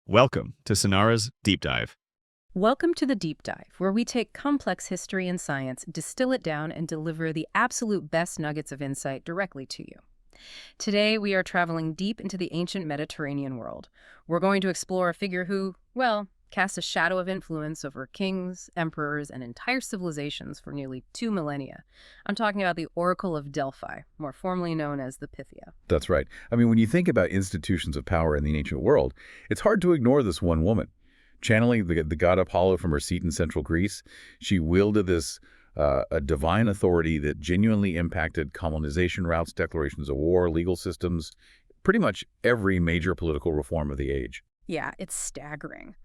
Welcome to Sonara's Deep Dive. Welcome to the Deep Dive, where we take complex history and science, distill it down, and deliver the absolute best nuggets of insight directly to you. Today, we are traveling deep into the ancient Mediterranean world. We're going to explore a figure who, well, cast a shadow of influence over kings, emperors, and entire civilizations for nearly 2 millennia. I'm talking about the Oracle of Delphi, more formally known as the Pythia. That's right. I mean, when you think about institutions of power in the ancient world, it's hard to ignore this one woman. Channeling the god Apollo from her seat in central Greece, she wielded this a divine authority that genuinely impacted colonization routes, declarations of war, legal systems, pretty much every major political reform of the age. Yeah, it's staggering.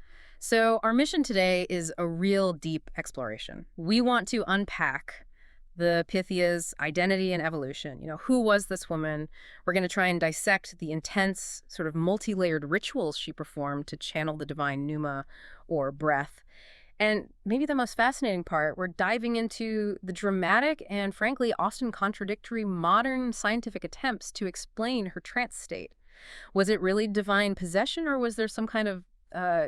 So our mission today is a real deep exploration. We want to unpack the Pythia's identity and evolution. Who was this woman? We're going to try and dissect the intense, sort of multi-layered rituals she performed to channel the divine pneuma or breath. And maybe the most fascinating part, we're diving into the dramatic and frankly often contradictory modern scientific attempts to explain her trance state. Was it really divine possession, or was there some kind of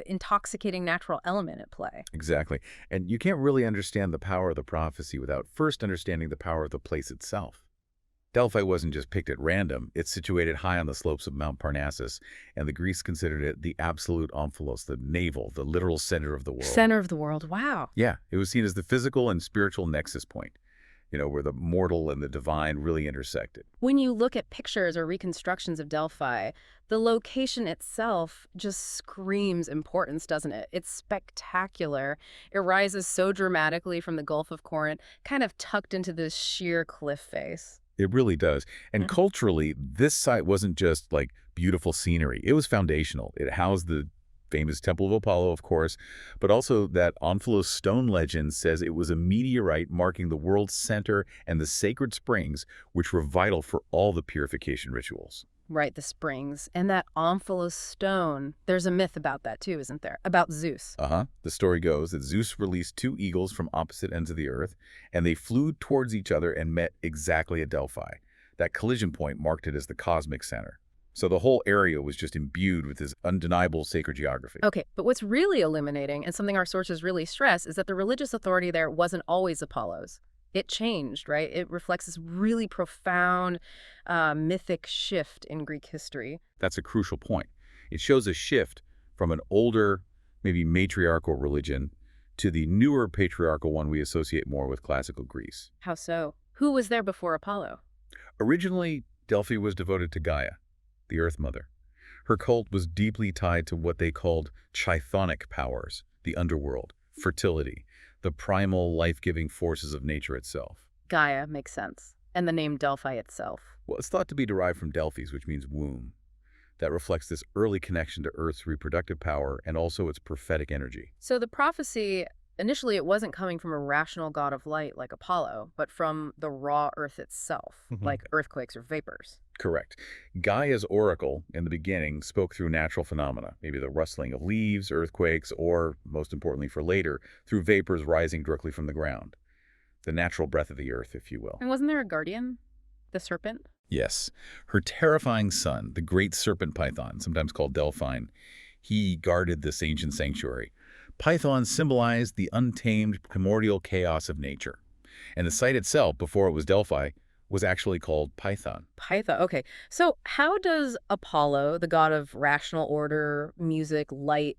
intoxicating natural element at play? Exactly. And you can't really understand the power of the prophecy without first understanding the power of the place itself. Delphi wasn't just picked at random. It's situated high on the slopes of Mount Parnassus, and the Greeks considered it the absolute omphalos, the navel, the literal center of the world. Center of the world, wow. Yeah, it was seen as the physical and spiritual nexus point, where the mortal and the divine really intersected. When you look at pictures or reconstructions of Delphi, the location itself just screams importance, doesn't it? It's spectacular. It rises so dramatically from the Gulf of Corinth, kind of tucked into this sheer cliff face. It really does. And culturally, this site wasn't just like beautiful scenery. It was foundational. It housed the famous Temple of Apollo, of course, but also that Omphalos stone legend says it was a meteorite marking the world's center and the sacred springs, which were vital for all the purification rituals. Right, the springs. And that Omphalos stone, there's a myth about that too, isn't there? About Zeus. The story goes that Zeus released 2 eagles from opposite ends of the earth, and they flew towards each other and met exactly at Delphi. That collision point marked it as the cosmic center. So the whole area was just imbued with this undeniable sacred geography. Okay, but what's really illuminating, and something our sources really stress, is that the religious authority there wasn't always Apollo's. It changed, right? It reflects this really profound mythic shift in Greek history. That's a crucial point. It shows a shift from an older, maybe matriarchal religion to the newer patriarchal one we associate more with classical Greece. How so? Who was there before Apollo? Originally, Delphi was devoted to Gaia, the Earth Mother. Her cult was deeply tied to what they called chthonic powers, the underworld, fertility, the primal life-giving forces of nature itself. Gaia makes sense. And the name Delphi itself. Well, it's thought to be derived from Delphis, which means womb. That reflects this early connection to Earth's reproductive power and also its prophetic energy. So the prophecy, initially it wasn't coming from a rational god of light like Apollo, but from the raw Earth itself, like earthquakes or vapors. Correct. Gaia's oracle, in the beginning, spoke through natural phenomena, maybe the rustling of leaves, earthquakes, or, most importantly for later, through vapors rising directly from the ground. The natural breath of the earth, if you will. And wasn't there a guardian? The serpent? Yes. Her terrifying son, the great serpent Python, sometimes called Delphine, he guarded this ancient sanctuary. Python symbolized the untamed primordial chaos of nature. And the site itself, before it was Delphi, was actually called Python. Python, okay. So how does Apollo, the god of rational order, music, light,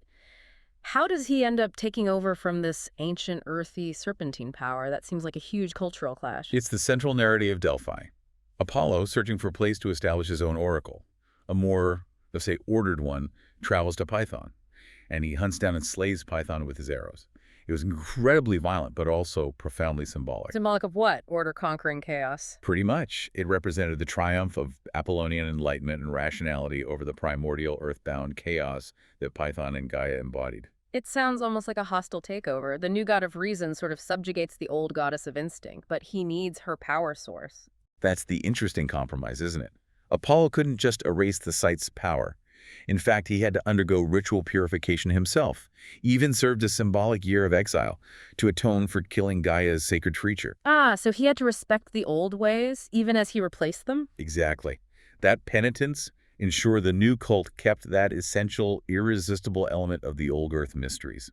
how does he end up taking over from this ancient earthy serpentine power? That seems like a huge cultural clash. It's the central narrative of Delphi. Apollo, searching for a place to establish his own oracle, a more, let's say, ordered one, travels to Python, and he hunts down and slays Python with his arrows. It was incredibly violent, but also profoundly symbolic. Symbolic of what? Order conquering chaos. Pretty much. It represented the triumph of Apollonian enlightenment and rationality over the primordial earthbound chaos that Python and Gaia embodied. It sounds almost like a hostile takeover. The new god of reason sort of subjugates the old goddess of instinct, but he needs her power source. That's the interesting compromise, isn't it? Apollo couldn't just erase the site's power. In fact, he had to undergo ritual purification himself, even served a symbolic year of exile to atone for killing Gaia's sacred creature. Ah, so he had to respect the old ways, even as he replaced them? Exactly. That penitence ensure the new cult kept that essential, irresistible element of the old earth mysteries.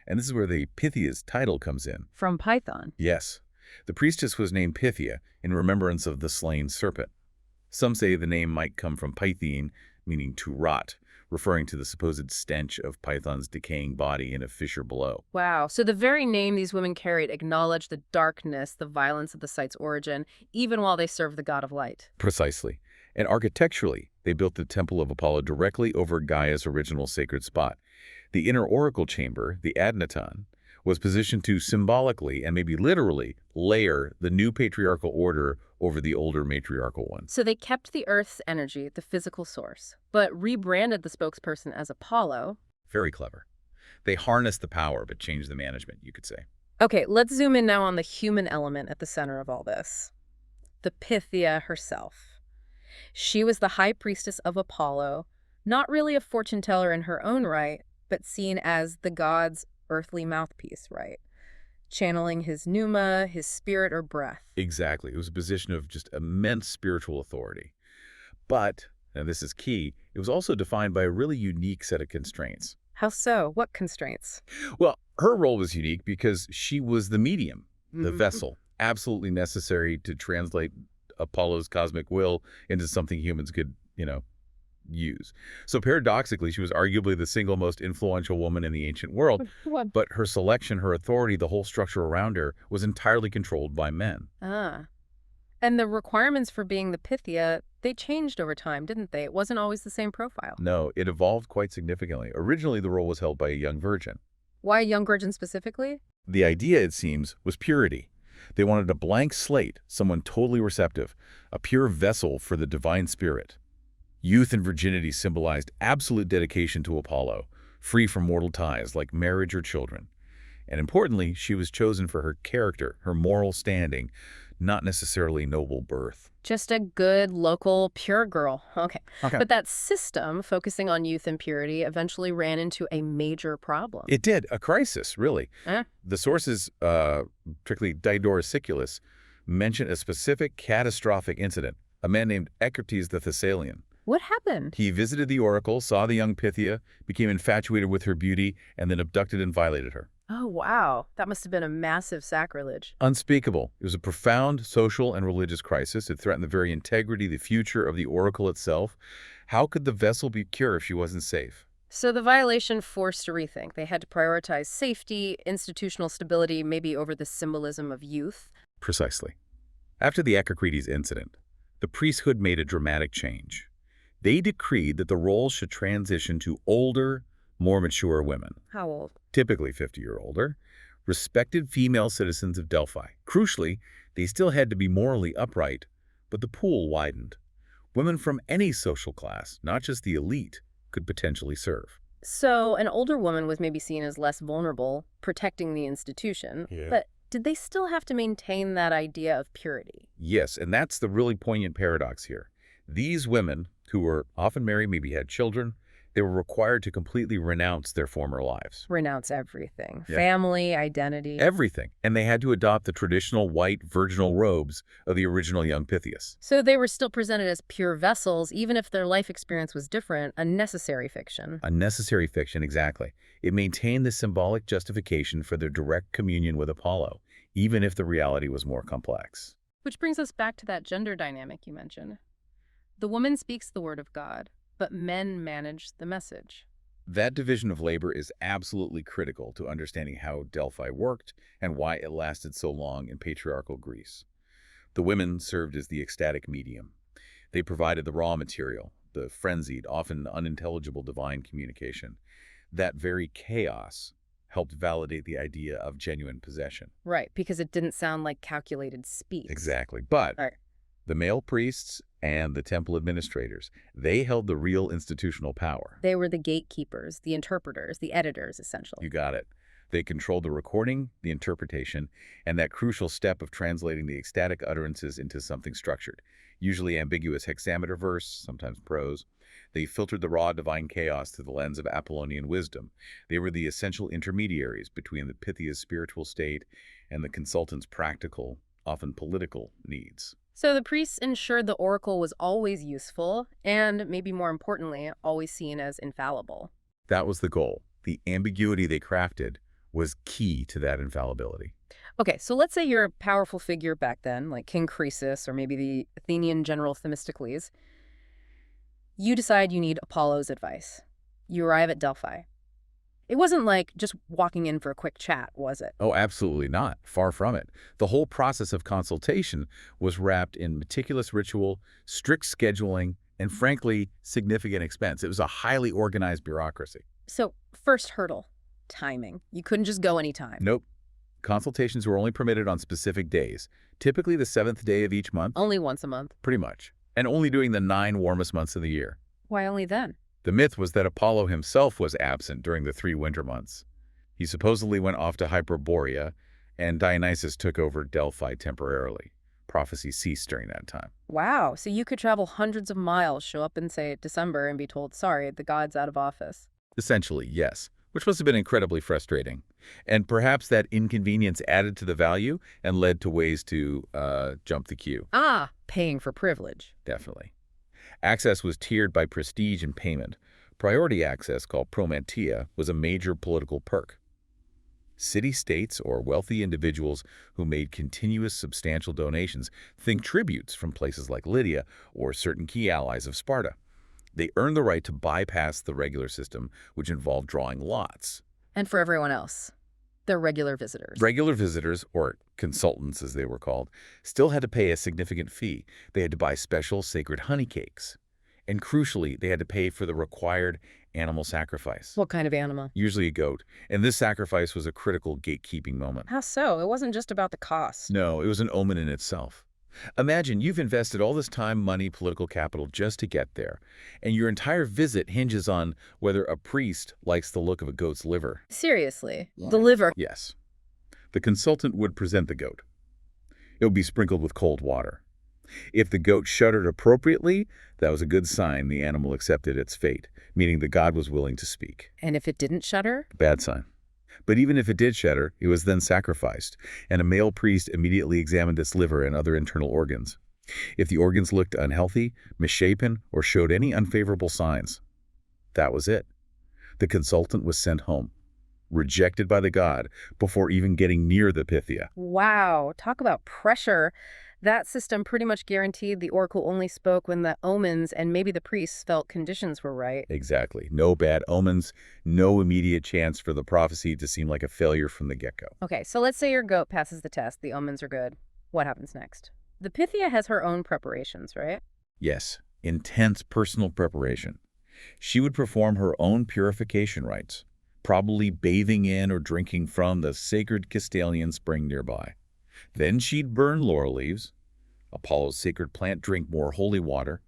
And this is where the Pythia's title comes in. From Python. Yes. The priestess was named Pythia in remembrance of the slain serpent. Some say the name might come from Pythian, meaning to rot, referring to the supposed stench of Python's decaying body in a fissure below. Wow. So the very name these women carried acknowledged the darkness, the violence of the site's origin, even while they served the god of light. Precisely. And architecturally, they built the Temple of Apollo directly over Gaia's original sacred spot. The inner oracle chamber, the adnaton, was positioned to symbolically and maybe literally layer the new patriarchal order over the older matriarchal one. So they kept the Earth's energy, the physical source, but rebranded the spokesperson as Apollo. Very clever. They harnessed the power but changed the management, you could say. Okay, let's zoom in now on the human element at the center of all this. The Pythia herself. She was the high priestess of Apollo, not really a fortune teller in her own right, but seen as the god's earthly mouthpiece, right? Channeling his pneuma, his spirit or breath. Exactly. It was a position of just immense spiritual authority. But, and this is key, it was also defined by a really unique set of constraints. How so? What constraints? Well, her role was unique because she was the medium, the vessel, absolutely necessary to translate Apollo's cosmic will into something humans could, use. So paradoxically, she was arguably the single most influential woman in the ancient world, but her selection, her authority, the whole structure around her was entirely controlled by men. Ah. And the requirements for being the Pythia, they changed over time, didn't they? It wasn't always the same profile. No, it evolved quite significantly. Originally, the role was held by a young virgin. Why a young virgin specifically? The idea, it seems, was purity. They wanted a blank slate, someone totally receptive, a pure vessel for the divine spirit. Youth and virginity symbolized absolute dedication to Apollo, free from mortal ties like marriage or children. And importantly, she was chosen for her character, her moral standing, not necessarily noble birth. Just a good, local, pure girl. Okay. But that system, focusing on youth and purity, eventually ran into a major problem. It did, a crisis, really. The sources, particularly Diodorus Siculus, mention a specific catastrophic incident, a man named Ecrates the Thessalian. What happened? He visited the oracle, saw the young Pythia, became infatuated with her beauty, and then abducted and violated her. Oh, wow. That must have been a massive sacrilege. Unspeakable. It was a profound social and religious crisis. It threatened the very integrity, the future of the oracle itself. How could the vessel be pure if she wasn't safe? So the violation forced a rethink. They had to prioritize safety, institutional stability, maybe over the symbolism of youth. Precisely. After the Echecrates incident, the priesthood made a dramatic change. They decreed that the role should transition to older, more mature women. How old? Typically 50 or older, respected female citizens of Delphi. Crucially, they still had to be morally upright, but the pool widened. Women from any social class, not just the elite, could potentially serve. So an older woman was maybe seen as less vulnerable, protecting the institution. Yeah. But did they still have to maintain that idea of purity? Yes, and that's the really poignant paradox here. These women, who were often married, maybe had children, they were required to completely renounce their former lives. Renounce everything. Yeah. Family, identity. Everything. And they had to adopt the traditional white virginal robes of the original young Pythias. So they were still presented as pure vessels, even if their life experience was different, a necessary fiction. A necessary fiction, exactly. It maintained the symbolic justification for their direct communion with Apollo, even if the reality was more complex. Which brings us back to that gender dynamic you mentioned. The woman speaks the word of God, but men manage the message. That division of labor is absolutely critical to understanding how Delphi worked and why it lasted so long in patriarchal Greece. The women served as the ecstatic medium. They provided the raw material, the frenzied, often unintelligible divine communication. That very chaos helped validate the idea of genuine possession. Right, because it didn't sound like calculated speech. Exactly. But the male priests and the temple administrators, they held the real institutional power. They were the gatekeepers, the interpreters, the editors, essentially. You got it. They controlled the recording, the interpretation, and that crucial step of translating the ecstatic utterances into something structured, usually ambiguous hexameter verse, sometimes prose. They filtered the raw divine chaos through the lens of Apollonian wisdom. They were the essential intermediaries between the Pythia's spiritual state and the consultant's practical, often political, needs. So the priests ensured the oracle was always useful and, maybe more importantly, always seen as infallible. That was the goal. The ambiguity they crafted was key to that infallibility. Okay, so let's say you're a powerful figure back then, like King Croesus or maybe the Athenian general Themistocles. You decide you need Apollo's advice. You arrive at Delphi. It wasn't like just walking in for a quick chat, was it? Oh, absolutely not. Far from it. The whole process of consultation was wrapped in meticulous ritual, strict scheduling, and frankly, significant expense. It was a highly organized bureaucracy. So, first hurdle, timing. You couldn't just go anytime. Nope. Consultations were only permitted on specific days, typically the 7th day of each month. Only once a month. Pretty much. And only during the 9 warmest months of the year. Why only then? The myth was that Apollo himself was absent during the 3 winter months. He supposedly went off to Hyperborea, and Dionysus took over Delphi temporarily. Prophecies ceased during that time. Wow, so you could travel hundreds of miles, show up in, say, December, and be told, sorry, the god's out of office. Essentially, yes, which must have been incredibly frustrating. And perhaps that inconvenience added to the value and led to ways to jump the queue. Ah, paying for privilege. Definitely. Access was tiered by prestige and payment. Priority access, called promantia, was a major political perk. City-states or wealthy individuals who made continuous substantial donations, think tributes from places like Lydia or certain key allies of Sparta. They earned the right to bypass the regular system, which involved drawing lots. And for everyone else, they're regular visitors. Regular visitors, or consultants as they were called, still had to pay a significant fee. They had to buy special sacred honey cakes. And crucially, they had to pay for the required animal sacrifice. What kind of animal? Usually a goat. And this sacrifice was a critical gatekeeping moment. How so? It wasn't just about the cost. No, it was an omen in itself. Imagine you've invested all this time, money, political capital just to get there, and your entire visit hinges on whether a priest likes the look of a goat's liver. Seriously? The liver? Yes. The consultant would present the goat. It would be sprinkled with cold water. If the goat shuddered appropriately, that was a good sign the animal accepted its fate, meaning the god was willing to speak. And if it didn't shudder? Bad sign. But even if it did shudder, it was then sacrificed, and a male priest immediately examined its liver and other internal organs. If the organs looked unhealthy, misshapen, or showed any unfavorable signs, that was it. The consultant was sent home, rejected by the god, before even getting near the Pythia. Wow, talk about pressure. That system pretty much guaranteed the oracle only spoke when the omens and maybe the priests felt conditions were right. Exactly. No bad omens, no immediate chance for the prophecy to seem like a failure from the get-go. Okay, so let's say your goat passes the test, the omens are good. What happens next? The Pythia has her own preparations, right? Yes, intense personal preparation. She would perform her own purification rites, probably bathing in or drinking from the sacred Castalian Spring nearby. Then she'd burn laurel leaves, Apollo's sacred plant, drink more holy water,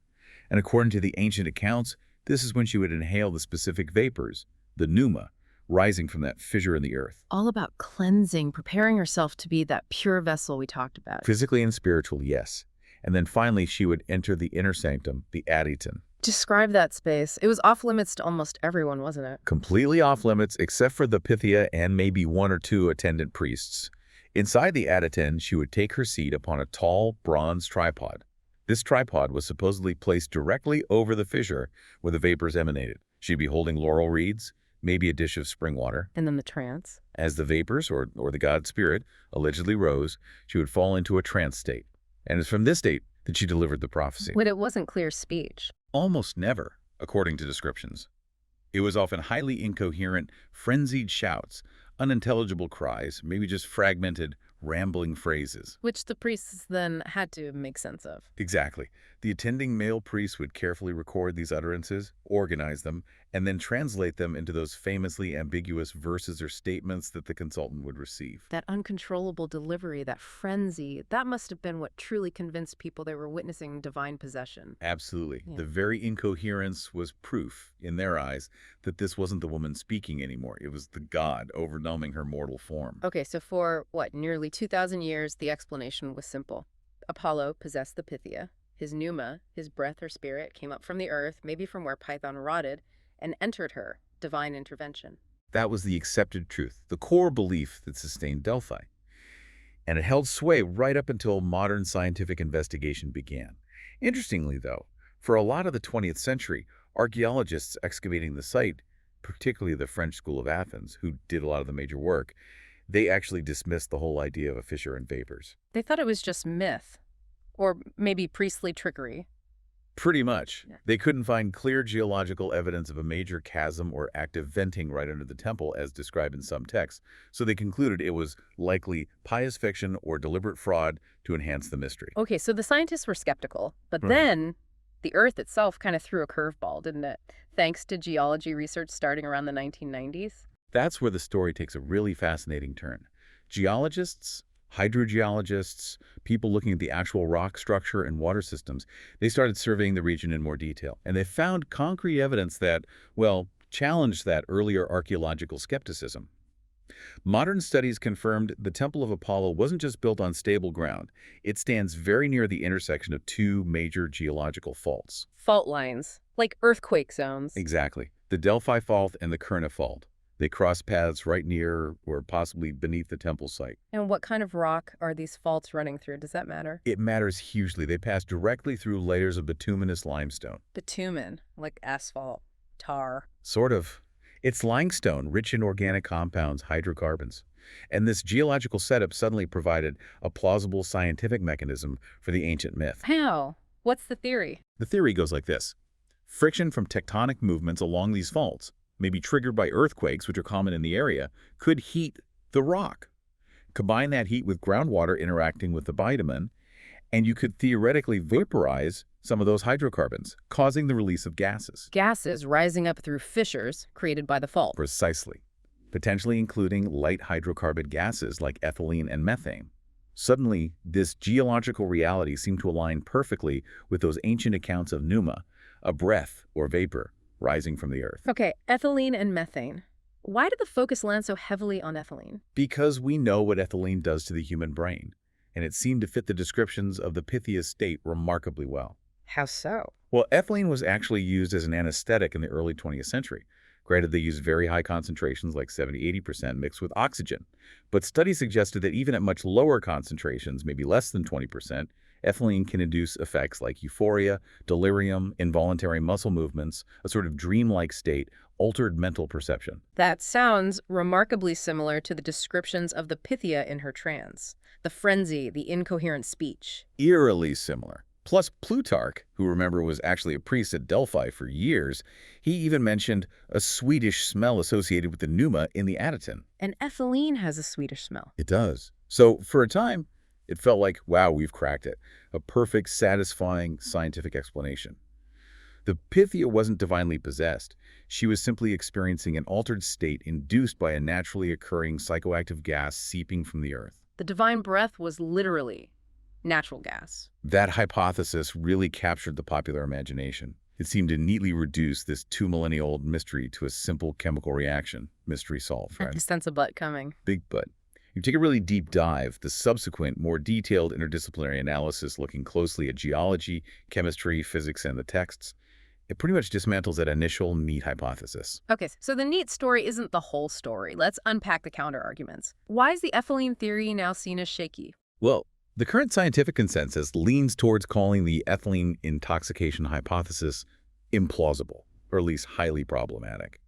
and according to the ancient accounts, this is when she would inhale the specific vapors, the pneuma, rising from that fissure in the earth. All about cleansing, preparing herself to be that pure vessel we talked about. Physically and spiritually, yes. And then finally she would enter the inner sanctum, the adyton. Describe that space. It was off limits to almost everyone, wasn't it? Completely off limits except for the Pythia and maybe 1 or 2 attendant priests. Inside the adyton, she would take her seat upon a tall, bronze tripod. This tripod was supposedly placed directly over the fissure where the vapors emanated. She'd be holding laurel reeds, maybe a dish of spring water. And then the trance. As the vapors, or the god spirit, allegedly rose, she would fall into a trance state. And it's from this state that she delivered the prophecy. When it wasn't clear speech. Almost never, according to descriptions. It was often highly incoherent, frenzied shouts, unintelligible cries, maybe just fragmented, rambling phrases. Which the priests then had to make sense of. Exactly. The attending male priest would carefully record these utterances, organize them, and then translate them into those famously ambiguous verses or statements that the consultant would receive. That uncontrollable delivery, that frenzy, that must have been what truly convinced people they were witnessing divine possession. Absolutely. Yeah. The very incoherence was proof, in their eyes, that this wasn't the woman speaking anymore. It was the god overwhelming her mortal form. Okay, so for, nearly 2,000 years, the explanation was simple. Apollo possessed the Pythia. His pneuma, his breath or spirit, came up from the earth, maybe from where Python rotted, and entered her, divine intervention. That was the accepted truth, the core belief that sustained Delphi. and it held sway right up until modern scientific investigation began. Interestingly, though, for a lot of the 20th century, archaeologists excavating the site, particularly the French School of Athens, who did a lot of the major work, they actually dismissed the whole idea of a fissure and vapors. They thought it was just myth, or maybe priestly trickery. Pretty much. Yeah. They couldn't find clear geological evidence of a major chasm or active venting right under the temple, as described in some texts, so they concluded it was likely pious fiction or deliberate fraud to enhance the mystery. Okay, so the scientists were skeptical, but Right. then the Earth itself kind of threw a curveball, didn't it? Thanks to geology research starting around the 1990s. That's where the story takes a really fascinating turn. Geologists, hydrogeologists, people looking at the actual rock structure and water systems, they started surveying the region in more detail. And they found concrete evidence that, well, challenged that earlier archaeological skepticism. Modern studies confirmed the Temple of Apollo wasn't just built on stable ground. It stands very near the intersection of two major geological faults. Fault lines, like earthquake zones. Exactly. The Delphi Fault and the Kurna Fault. They cross paths right near or possibly beneath the temple site. And what kind of rock are these faults running through? Does that matter? It matters hugely. They pass directly through layers of bituminous limestone. Bitumen, like asphalt, tar. Sort of. It's limestone, rich in organic compounds, hydrocarbons. And this geological setup suddenly provided a plausible scientific mechanism for the ancient myth. How? What's the theory? The theory goes like this. Friction from tectonic movements along these faults, maybe triggered by earthquakes, which are common in the area, could heat the rock. Combine that heat with groundwater interacting with the bitumen, and you could theoretically vaporize some of those hydrocarbons, causing the release of gases. Gases rising up through fissures created by the fault. Precisely. Potentially including light hydrocarbon gases like ethylene and methane. Suddenly, this geological reality seemed to align perfectly with those ancient accounts of pneuma, a breath or vapor rising from the earth. Okay, ethylene and methane. Why did the focus land so heavily on ethylene? Because we know what ethylene does to the human brain, and it seemed to fit the descriptions of the Pythia state remarkably well. How so? Well, ethylene was actually used as an anesthetic in the early 20th century. Granted, they used very high concentrations like 70–80% mixed with oxygen. But studies suggested that even at much lower concentrations, maybe less than 20%, ethylene can induce effects like euphoria, delirium, involuntary muscle movements, a sort of dreamlike state, altered mental perception. That sounds remarkably similar to the descriptions of the Pythia in her trance. The frenzy, the incoherent speech. Eerily similar. Plus, Plutarch, who remember was actually a priest at Delphi for years, he even mentioned a Swedish smell associated with the pneuma in the Adyton. And ethylene has a Swedish smell. It does. So, for a time, it felt like, wow, we've cracked it. A perfect, satisfying scientific explanation. The Pythia wasn't divinely possessed. She was simply experiencing an altered state induced by a naturally occurring psychoactive gas seeping from the earth. The divine breath was literally natural gas. That hypothesis really captured the popular imagination. It seemed to neatly reduce this 2-millennia-old mystery to a simple chemical reaction. Mystery solved, right? I sense a butt coming. Big but. You take a really deep dive, the subsequent, more detailed interdisciplinary analysis looking closely at geology, chemistry, physics, and the texts, it pretty much dismantles that initial neat hypothesis. Okay, so the neat story isn't the whole story. Let's unpack the counter-arguments. Why is the ethylene theory now seen as shaky? Well, the current scientific consensus leans towards calling the ethylene intoxication hypothesis implausible, or at least highly problematic.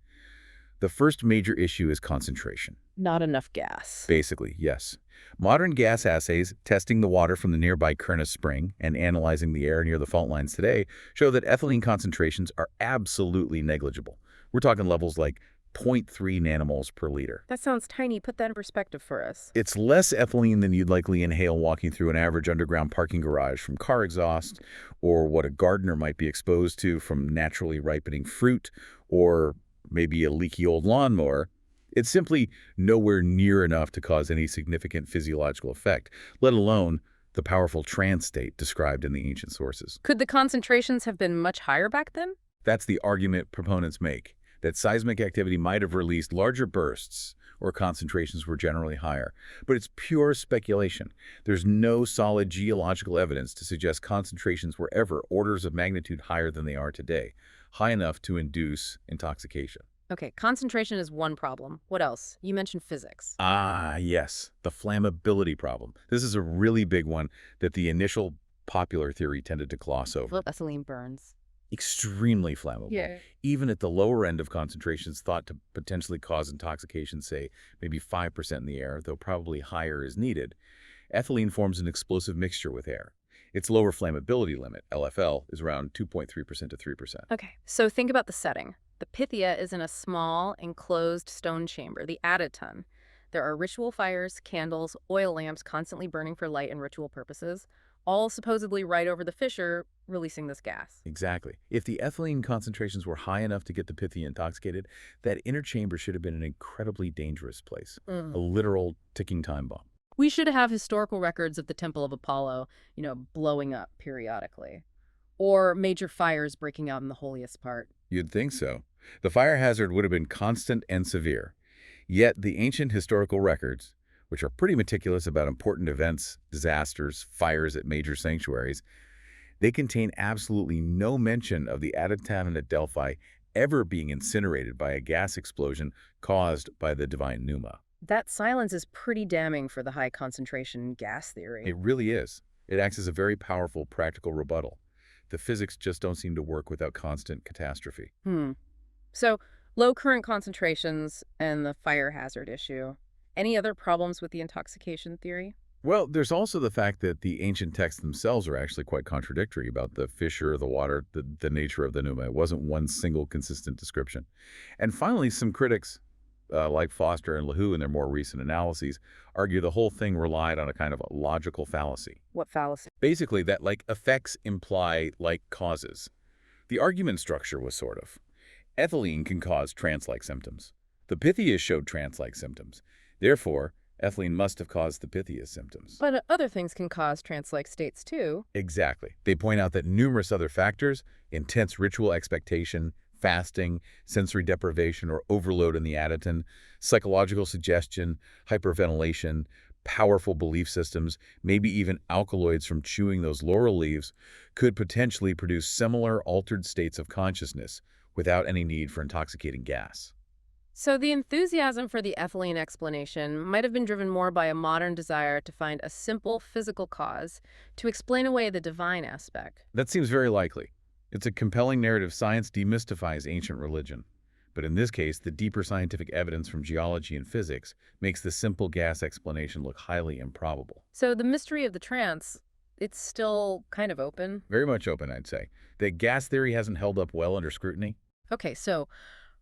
The first major issue is concentration. Not enough gas. Basically, yes. Modern gas assays testing the water from the nearby Parnassus Spring and analyzing the air near the fault lines today show that ethylene concentrations are absolutely negligible. We're talking levels like 0.3 nanomoles per liter. That sounds tiny. Put that in perspective for us. It's less ethylene than you'd likely inhale walking through an average underground parking garage from car exhaust, or what a gardener might be exposed to from naturally ripening fruit, or maybe a leaky old lawnmower. It's simply nowhere near enough to cause any significant physiological effect, let alone the powerful trance state described in the ancient sources. Could the concentrations have been much higher back then? That's the argument proponents make, that seismic activity might have released larger bursts or concentrations were generally higher. But it's pure speculation. There's no solid geological evidence to suggest concentrations were ever orders of magnitude higher than they are today, high enough to induce intoxication. Okay, concentration is one problem. What else? You mentioned physics. Ah, yes, the flammability problem. This is a really big one that the initial popular theory tended to gloss over. Well, ethylene burns. Extremely flammable. Yeah. Even at the lower end of concentrations thought to potentially cause intoxication, say maybe 5% in the air, though probably higher is needed. Ethylene forms an explosive mixture with air. Its lower flammability limit, LFL, is around 2.3% to 3%. Okay, so think about the setting. The Pythia is in a small, enclosed stone chamber, the Adyton. There are ritual fires, candles, oil lamps constantly burning for light and ritual purposes, all supposedly right over the fissure, releasing this gas. Exactly. If the ethylene concentrations were high enough to get the Pythia intoxicated, that inner chamber should have been an incredibly dangerous place, a literal ticking time bomb. We should have historical records of the Temple of Apollo, blowing up periodically. Or major fires breaking out in the holiest part. You'd think so. The fire hazard would have been constant and severe. Yet the ancient historical records, which are pretty meticulous about important events, disasters, fires at major sanctuaries, they contain absolutely no mention of the Adyton at Delphi ever being incinerated by a gas explosion caused by the divine pneuma. That silence is pretty damning for the high concentration gas theory. It really is. It acts as a very powerful practical rebuttal. The physics just don't seem to work without constant catastrophe. So, low current concentrations and the fire hazard issue. Any other problems with the intoxication theory? Well, there's also the fact that the ancient texts themselves are actually quite contradictory about the fissure, the water, the nature of the pneuma. It wasn't one single consistent description. And finally, some critics, like Foster and LaHoo in their more recent analyses, argue the whole thing relied on a kind of a logical fallacy. What fallacy? Basically, that like effects imply like causes. The argument structure was sort of, ethylene can cause trance-like symptoms. The Pythia showed trance-like symptoms. Therefore, ethylene must have caused the Pythia symptoms. But other things can cause trance-like states too. Exactly. They point out that numerous other factors, intense ritual expectation, fasting, sensory deprivation or overload in the Adyton, psychological suggestion, hyperventilation, powerful belief systems, maybe even alkaloids from chewing those laurel leaves, could potentially produce similar altered states of consciousness without any need for intoxicating gas. So the enthusiasm for the ethylene explanation might have been driven more by a modern desire to find a simple physical cause to explain away the divine aspect. That seems very likely. It's a compelling narrative science demystifies ancient religion. But in this case, the deeper scientific evidence from geology and physics makes the simple gas explanation look highly improbable. So the mystery of the trance, it's still kind of open? Very much open, I'd say. The gas theory hasn't held up well under scrutiny. Okay, so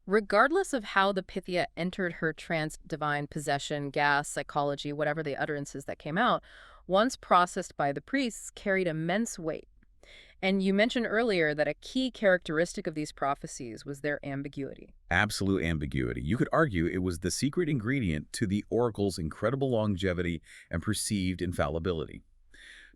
regardless of how the Pythia entered her trance, divine possession, gas, psychology, whatever the utterances that came out, once processed by the priests, carried immense weight. And you mentioned earlier that a key characteristic of these prophecies was their ambiguity. Absolute ambiguity. You could argue it was the secret ingredient to the oracle's incredible longevity and perceived infallibility.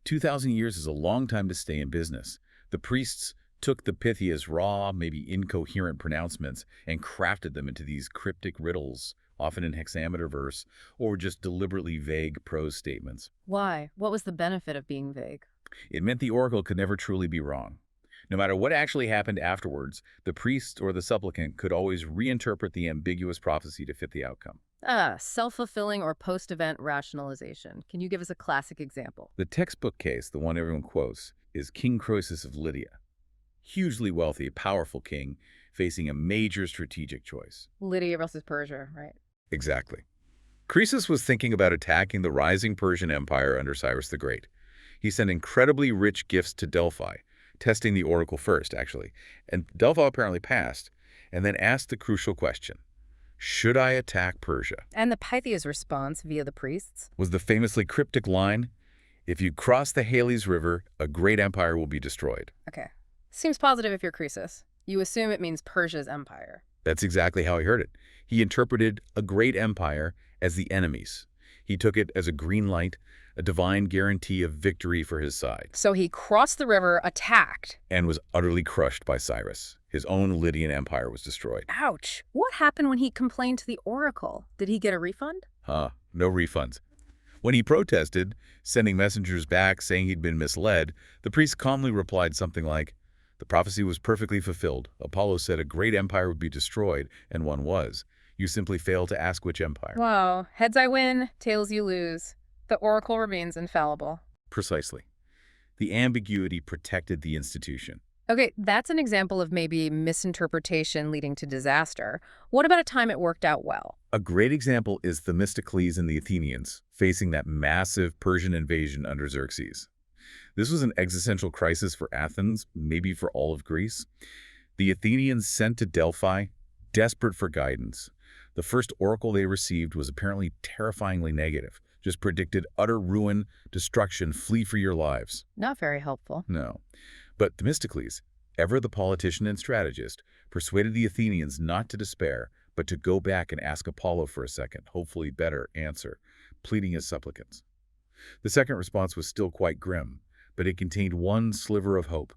2,000 years is a long time to stay in business. The priests took the Pythia's raw, maybe incoherent pronouncements and crafted them into these cryptic riddles, often in hexameter verse, or just deliberately vague prose statements. Why? What was the benefit of being vague? It meant the oracle could never truly be wrong. No matter what actually happened afterwards, the priest or the supplicant could always reinterpret the ambiguous prophecy to fit the outcome. Self-fulfilling or post-event rationalization. Can you give us a classic example? The textbook case, the one everyone quotes, is King Croesus of Lydia. Hugely wealthy, powerful king facing a major strategic choice. Lydia versus Persia, right? Exactly. Croesus was thinking about attacking the rising Persian Empire under Cyrus the Great. He sent incredibly rich gifts to Delphi, testing the oracle first, actually. And Delphi apparently passed, and then asked the crucial question, should I attack Persia? And the Pythia's response via the priests? Was the famously cryptic line, if you cross the Halys River, a great empire will be destroyed. Okay. Seems positive if you're Croesus. You assume it means Persia's empire. That's exactly how he heard it. He interpreted a great empire as the enemies. He took it as a green light, a divine guarantee of victory for his side. So he crossed the river, attacked, and was utterly crushed by Cyrus. His own Lydian empire was destroyed. Ouch. What happened when he complained to the oracle? Did he get a refund? No refunds. When he protested, sending messengers back saying he'd been misled, the priest calmly replied something like, The prophecy was perfectly fulfilled. Apollo said a great empire would be destroyed, and one was. You simply fail to ask which empire. Wow. Heads I win, tails you lose. The oracle remains infallible. Precisely. The ambiguity protected the institution. Okay, that's an example of maybe misinterpretation leading to disaster. What about a time it worked out well? A great example is Themistocles and the Athenians, facing that massive Persian invasion under Xerxes. This was an existential crisis for Athens, maybe for all of Greece. The Athenians sent to Delphi, desperate for guidance. The first oracle they received was apparently terrifyingly negative, just predicted utter ruin, destruction, flee for your lives. Not very helpful. No. But Themistocles, ever the politician and strategist, persuaded the Athenians not to despair, but to go back and ask Apollo for a second, hopefully better answer, pleading as supplicants. The second response was still quite grim, but it contained one sliver of hope.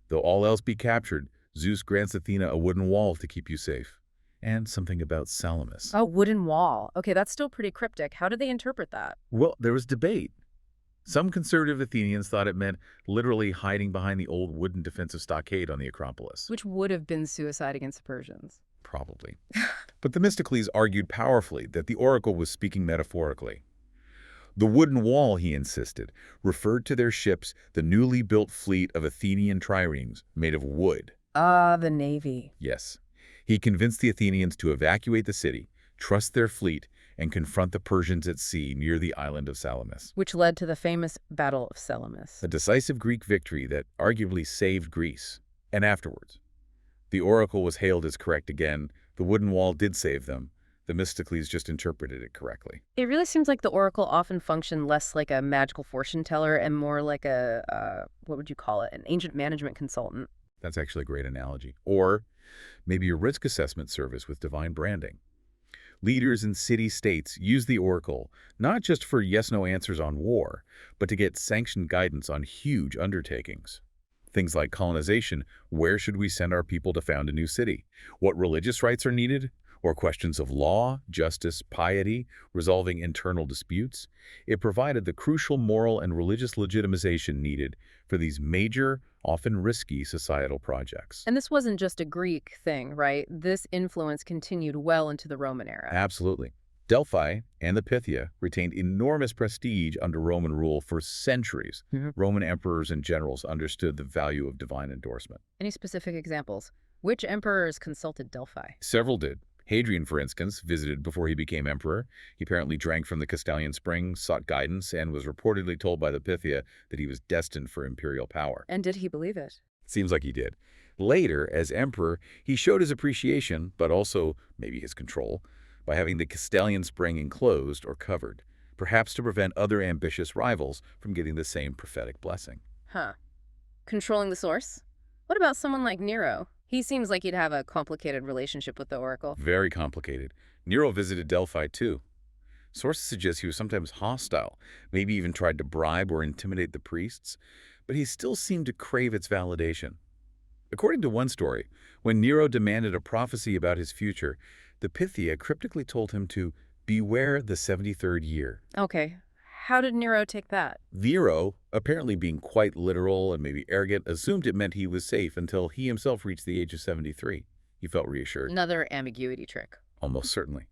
Though all else be captured, Zeus grants Athena a wooden wall to keep you safe. And something about Salamis. Oh, wooden wall. Okay, that's still pretty cryptic. How did they interpret that? Well, there was debate. Some conservative Athenians thought it meant literally hiding behind the old wooden defensive stockade on the Acropolis. Which would have been suicide against the Persians. Probably. But Themistocles argued powerfully that the oracle was speaking metaphorically. The wooden wall, he insisted, referred to their ships, the newly built fleet of Athenian triremes made of wood. Ah, the navy. Yes. He convinced the Athenians to evacuate the city, trust their fleet, and confront the Persians at sea near the island of Salamis. Which led to the famous Battle of Salamis. A decisive Greek victory that arguably saved Greece. And afterwards, the oracle was hailed as correct again. The wooden wall did save them. Themistocles just interpreted it correctly. It really seems like the oracle often functioned less like a magical fortune teller and more like a, what would you call it, an ancient management consultant. That's actually a great analogy. Or maybe a risk assessment service with divine branding. Leaders in city-states use the oracle not just for yes-no answers on war, but to get sanctioned guidance on huge undertakings. Things like colonization, where should we send our people to found a new city? What religious rites are needed? Or questions of law, justice, piety, resolving internal disputes. It provided the crucial moral and religious legitimization needed for these major, often risky societal projects. And this wasn't just a Greek thing, right? This influence continued well into the Roman era. Absolutely. Delphi and the Pythia retained enormous prestige under Roman rule for centuries. Roman emperors and generals understood the value of divine endorsement. Any specific examples? Which emperors consulted Delphi? Several did. Hadrian, for instance, visited before he became emperor. He apparently drank from the Castalian Spring, sought guidance, and was reportedly told by the Pythia that he was destined for imperial power. And did he believe it? Seems like he did. Later, as emperor, he showed his appreciation, but also maybe his control, by having the Castalian Spring enclosed or covered, perhaps to prevent other ambitious rivals from getting the same prophetic blessing. Huh. Controlling the source? What about someone like Nero? He seems like he'd have a complicated relationship with the oracle. Very complicated. Nero visited Delphi, too. Sources suggest he was sometimes hostile, maybe even tried to bribe or intimidate the priests, but he still seemed to crave its validation. According to one story, when Nero demanded a prophecy about his future, the Pythia cryptically told him to beware the 73rd year. Okay. How did Nero take that? Nero, apparently being quite literal and maybe arrogant, assumed it meant he was safe until he himself reached the age of 73. He felt reassured. Another ambiguity trick. Almost certainly.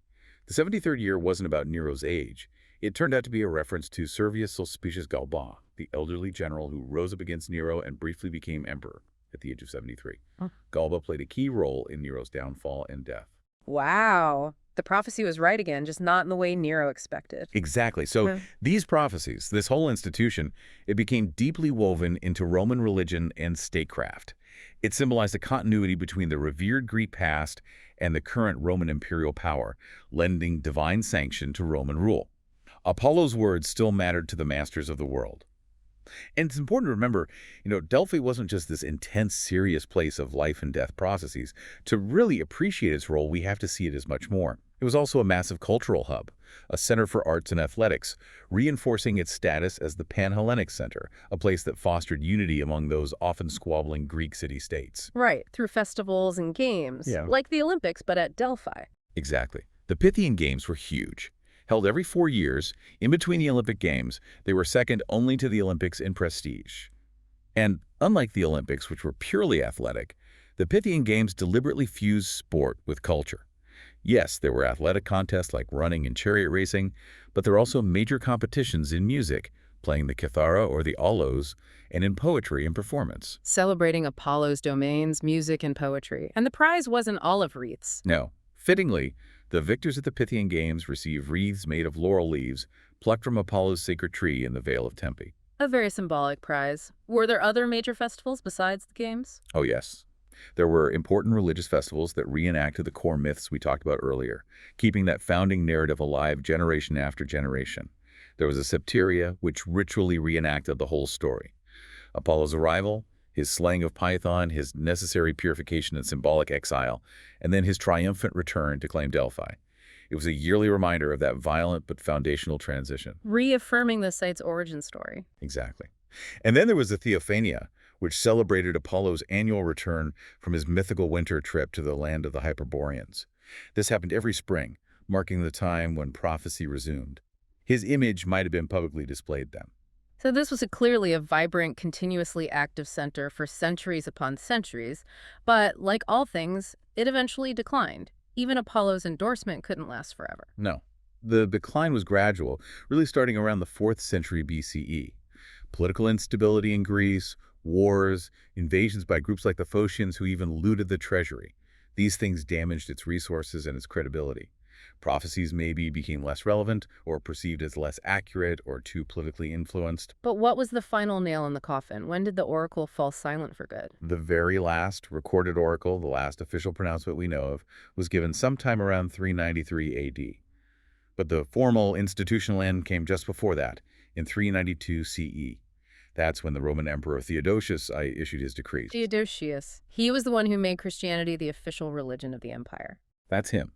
The 73rd year wasn't about Nero's age. It turned out to be a reference to Servius Sulpicius Galba, the elderly general who rose up against Nero and briefly became emperor at the age of 73. Galba played a key role in Nero's downfall and death. Wow. The prophecy was right again, just not in the way Nero expected. Exactly. So these prophecies, this whole institution, it became deeply woven into Roman religion and statecraft. It symbolized a continuity between the revered Greek past and the current Roman imperial power, lending divine sanction to Roman rule. Apollo's words still mattered to the masters of the world. And it's important to remember, Delphi wasn't just this intense, serious place of life and death processes. To really appreciate its role, we have to see it as much more. It was also a massive cultural hub, a center for arts and athletics, reinforcing its status as the Pan-Hellenic center, a place that fostered unity among those often squabbling Greek city-states. Right, through festivals and games, like the Olympics, but at Delphi. Exactly. The Pythian Games were huge. Held every 4 years, in between the Olympic Games, they were second only to the Olympics in prestige. And unlike the Olympics, which were purely athletic, the Pythian Games deliberately fused sport with culture. Yes, there were athletic contests like running and chariot racing, but there were also major competitions in music, playing the kithara or the aulos, and in poetry and performance. Celebrating Apollo's domains, music, and poetry. And the prize wasn't olive wreaths. No, fittingly, the victors at the Pythian Games received wreaths made of laurel leaves plucked from Apollo's sacred tree in the Vale of Tempe. A very symbolic prize. Were there other major festivals besides the games? Oh yes. There were important religious festivals that reenacted the core myths we talked about earlier, keeping that founding narrative alive generation after generation. There was a septeria, which ritually reenacted the whole story. Apollo's arrival, his slaying of Python, his necessary purification and symbolic exile, and then his triumphant return to claim Delphi. It was a yearly reminder of that violent but foundational transition. Reaffirming the site's origin story. Exactly. And then there was the Theophania, which celebrated Apollo's annual return from his mythical winter trip to the land of the Hyperboreans. This happened every spring, marking the time when prophecy resumed. His image might have been publicly displayed then. So this was clearly a vibrant, continuously active center for centuries upon centuries, but like all things, it eventually declined. Even Apollo's endorsement couldn't last forever. No. The decline was gradual, really starting around the 4th century BCE. Political instability in Greece, wars, invasions by groups like the Phocians who even looted the treasury. These things damaged its resources and its credibility. Prophecies maybe became less relevant or perceived as less accurate or too politically influenced. But what was the final nail in the coffin? When did the oracle fall silent for good? The very last recorded oracle, the last official pronouncement we know of, was given sometime around 393 AD. But the formal institutional end came just before that, in 392 CE. That's when the Roman Emperor Theodosius issued his decrees. Theodosius. He was the one who made Christianity the official religion of the empire. That's him.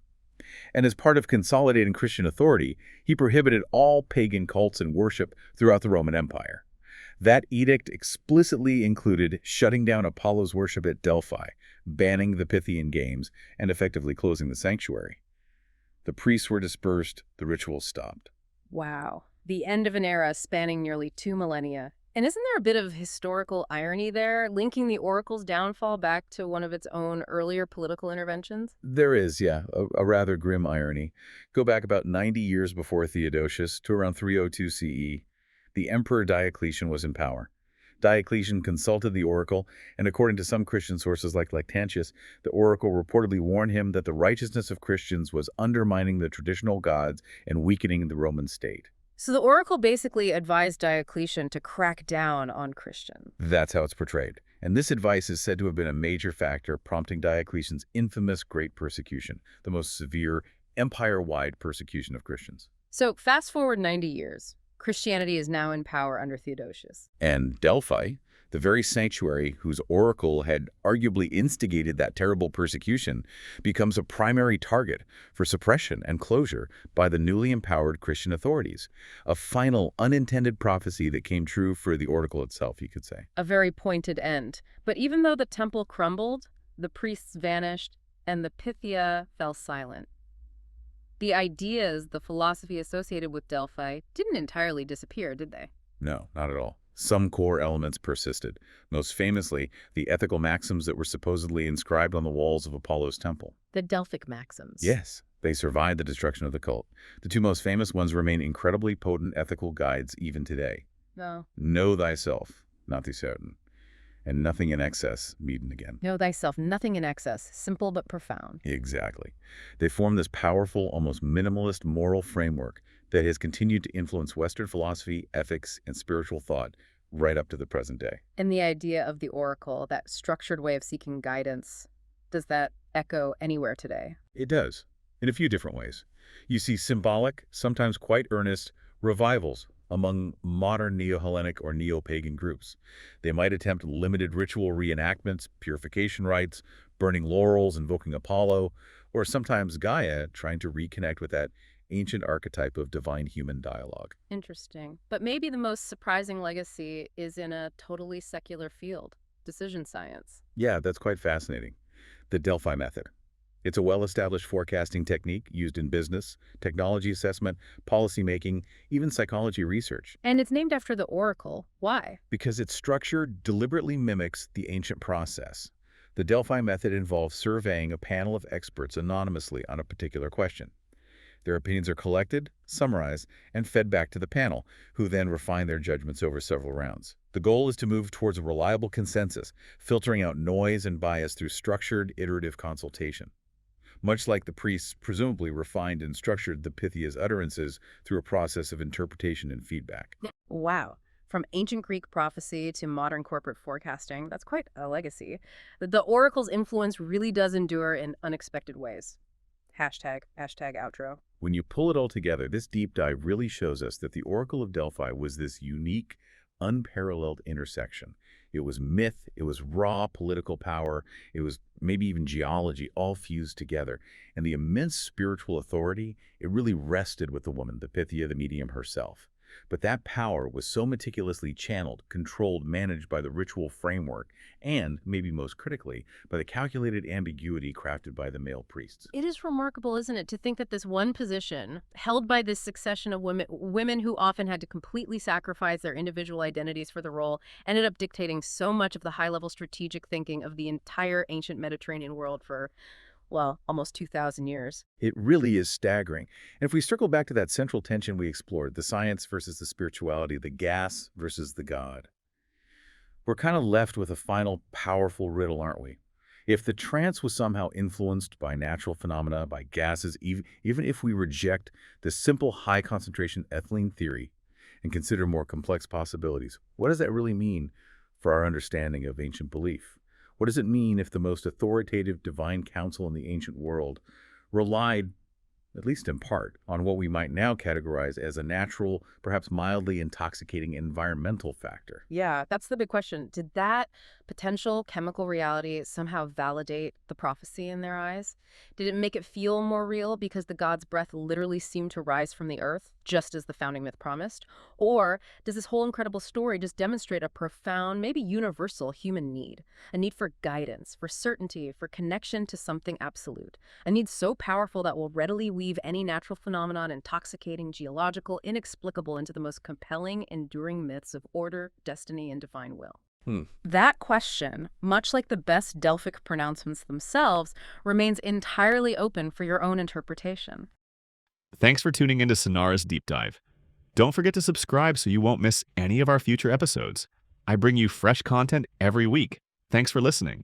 And as part of consolidating Christian authority, he prohibited all pagan cults and worship throughout the Roman Empire. That edict explicitly included shutting down Apollo's worship at Delphi, banning the Pythian Games, and effectively closing the sanctuary. The priests were dispersed, the rituals stopped. Wow. The end of an era spanning nearly 2 millennia. And isn't there a bit of historical irony there, linking the oracle's downfall back to one of its own earlier political interventions? There is, yeah, a rather grim irony. Go back about 90 years before Theodosius to around 302 CE. The Emperor Diocletian was in power. Diocletian consulted the oracle, and according to some Christian sources like Lactantius, the oracle reportedly warned him that the righteousness of Christians was undermining the traditional gods and weakening the Roman state. So the oracle basically advised Diocletian to crack down on Christians. That's how it's portrayed. And this advice is said to have been a major factor prompting Diocletian's infamous Great Persecution, the most severe empire-wide persecution of Christians. So fast forward 90 years. Christianity is now in power under Theodosius. And Delphi, the very sanctuary whose oracle had arguably instigated that terrible persecution, becomes a primary target for suppression and closure by the newly empowered Christian authorities. A final, unintended prophecy that came true for the oracle itself, you could say. A very pointed end. But even though the temple crumbled, the priests vanished, and the Pythia fell silent, the ideas, the philosophy associated with Delphi didn't entirely disappear, did they? No, not at all. Some core elements persisted, most famously the ethical maxims that were supposedly inscribed on the walls of Apollo's temple. The Delphic maxims. Yes, they survived the destruction of the cult. The two most famous ones remain incredibly potent ethical guides even today. No. Know thyself, not the certain, and nothing in excess, meeting again. Know thyself, nothing in excess, simple but profound. Exactly. They form this powerful, almost minimalist moral framework that has continued to influence Western philosophy, ethics, and spiritual thought right up to the present day. And the idea of the oracle, that structured way of seeking guidance, does that echo anywhere today? It does, in a few different ways. You see symbolic, sometimes quite earnest, revivals among modern neo-Hellenic or neo-pagan groups. They might attempt limited ritual reenactments, purification rites, burning laurels, invoking Apollo, or sometimes Gaia trying to reconnect with that ancient archetype of divine-human dialogue. Interesting. But maybe the most surprising legacy is in a totally secular field, decision science. Yeah, that's quite fascinating. The Delphi method. It's a well-established forecasting technique used in business, technology assessment, policy making, even psychology research. And it's named after the oracle. Why? Because its structure deliberately mimics the ancient process. The Delphi method involves surveying a panel of experts anonymously on a particular question. Their opinions are collected, summarized, and fed back to the panel, who then refine their judgments over several rounds. The goal is to move towards a reliable consensus, filtering out noise and bias through structured, iterative consultation. Much like the priests presumably refined and structured the Pythia's utterances through a process of interpretation and feedback. Wow. From ancient Greek prophecy to modern corporate forecasting, that's quite a legacy. The oracle's influence really does endure in unexpected ways. Hashtag outro. When you pull it all together, this deep dive really shows us that the Oracle of Delphi was this unique, unparalleled intersection. It was myth, it was raw political power, it was maybe even geology, all fused together. And the immense spiritual authority, it really rested with the woman, the Pythia, the medium herself. But that power was so meticulously channeled, controlled, managed by the ritual framework, and, maybe most critically, by the calculated ambiguity crafted by the male priests. It is remarkable, isn't it, to think that this one position, held by this succession of women who often had to completely sacrifice their individual identities for the role, ended up dictating so much of the high-level strategic thinking of the entire ancient Mediterranean world for, well, almost 2,000 years. It really is staggering. And if we circle back to that central tension we explored, the science versus the spirituality, the gas versus the god, we're kind of left with a final powerful riddle, aren't we? If the trance was somehow influenced by natural phenomena, by gases, even if we reject the simple high-concentration ethylene theory and consider more complex possibilities, what does that really mean for our understanding of ancient belief? What does it mean if the most authoritative divine counsel in the ancient world relied, at least in part, on what we might now categorize as a natural, perhaps mildly intoxicating environmental factor? Yeah, that's the big question. Did that potential chemical reality somehow validate the prophecy in their eyes? Did it make it feel more real because the god's breath literally seemed to rise from the earth, just as the founding myth promised? Or does this whole incredible story just demonstrate a profound, maybe universal human need? A need for guidance, for certainty, for connection to something absolute. A need so powerful that will readily weave any natural phenomenon, intoxicating, geological, inexplicable, into the most compelling, enduring myths of order, destiny, and divine will. That question, much like the best Delphic pronouncements themselves, remains entirely open for your own interpretation. Thanks for tuning into Sonara's Deep Dive. Don't forget to subscribe so you won't miss any of our future episodes. I bring you fresh content every week. Thanks for listening.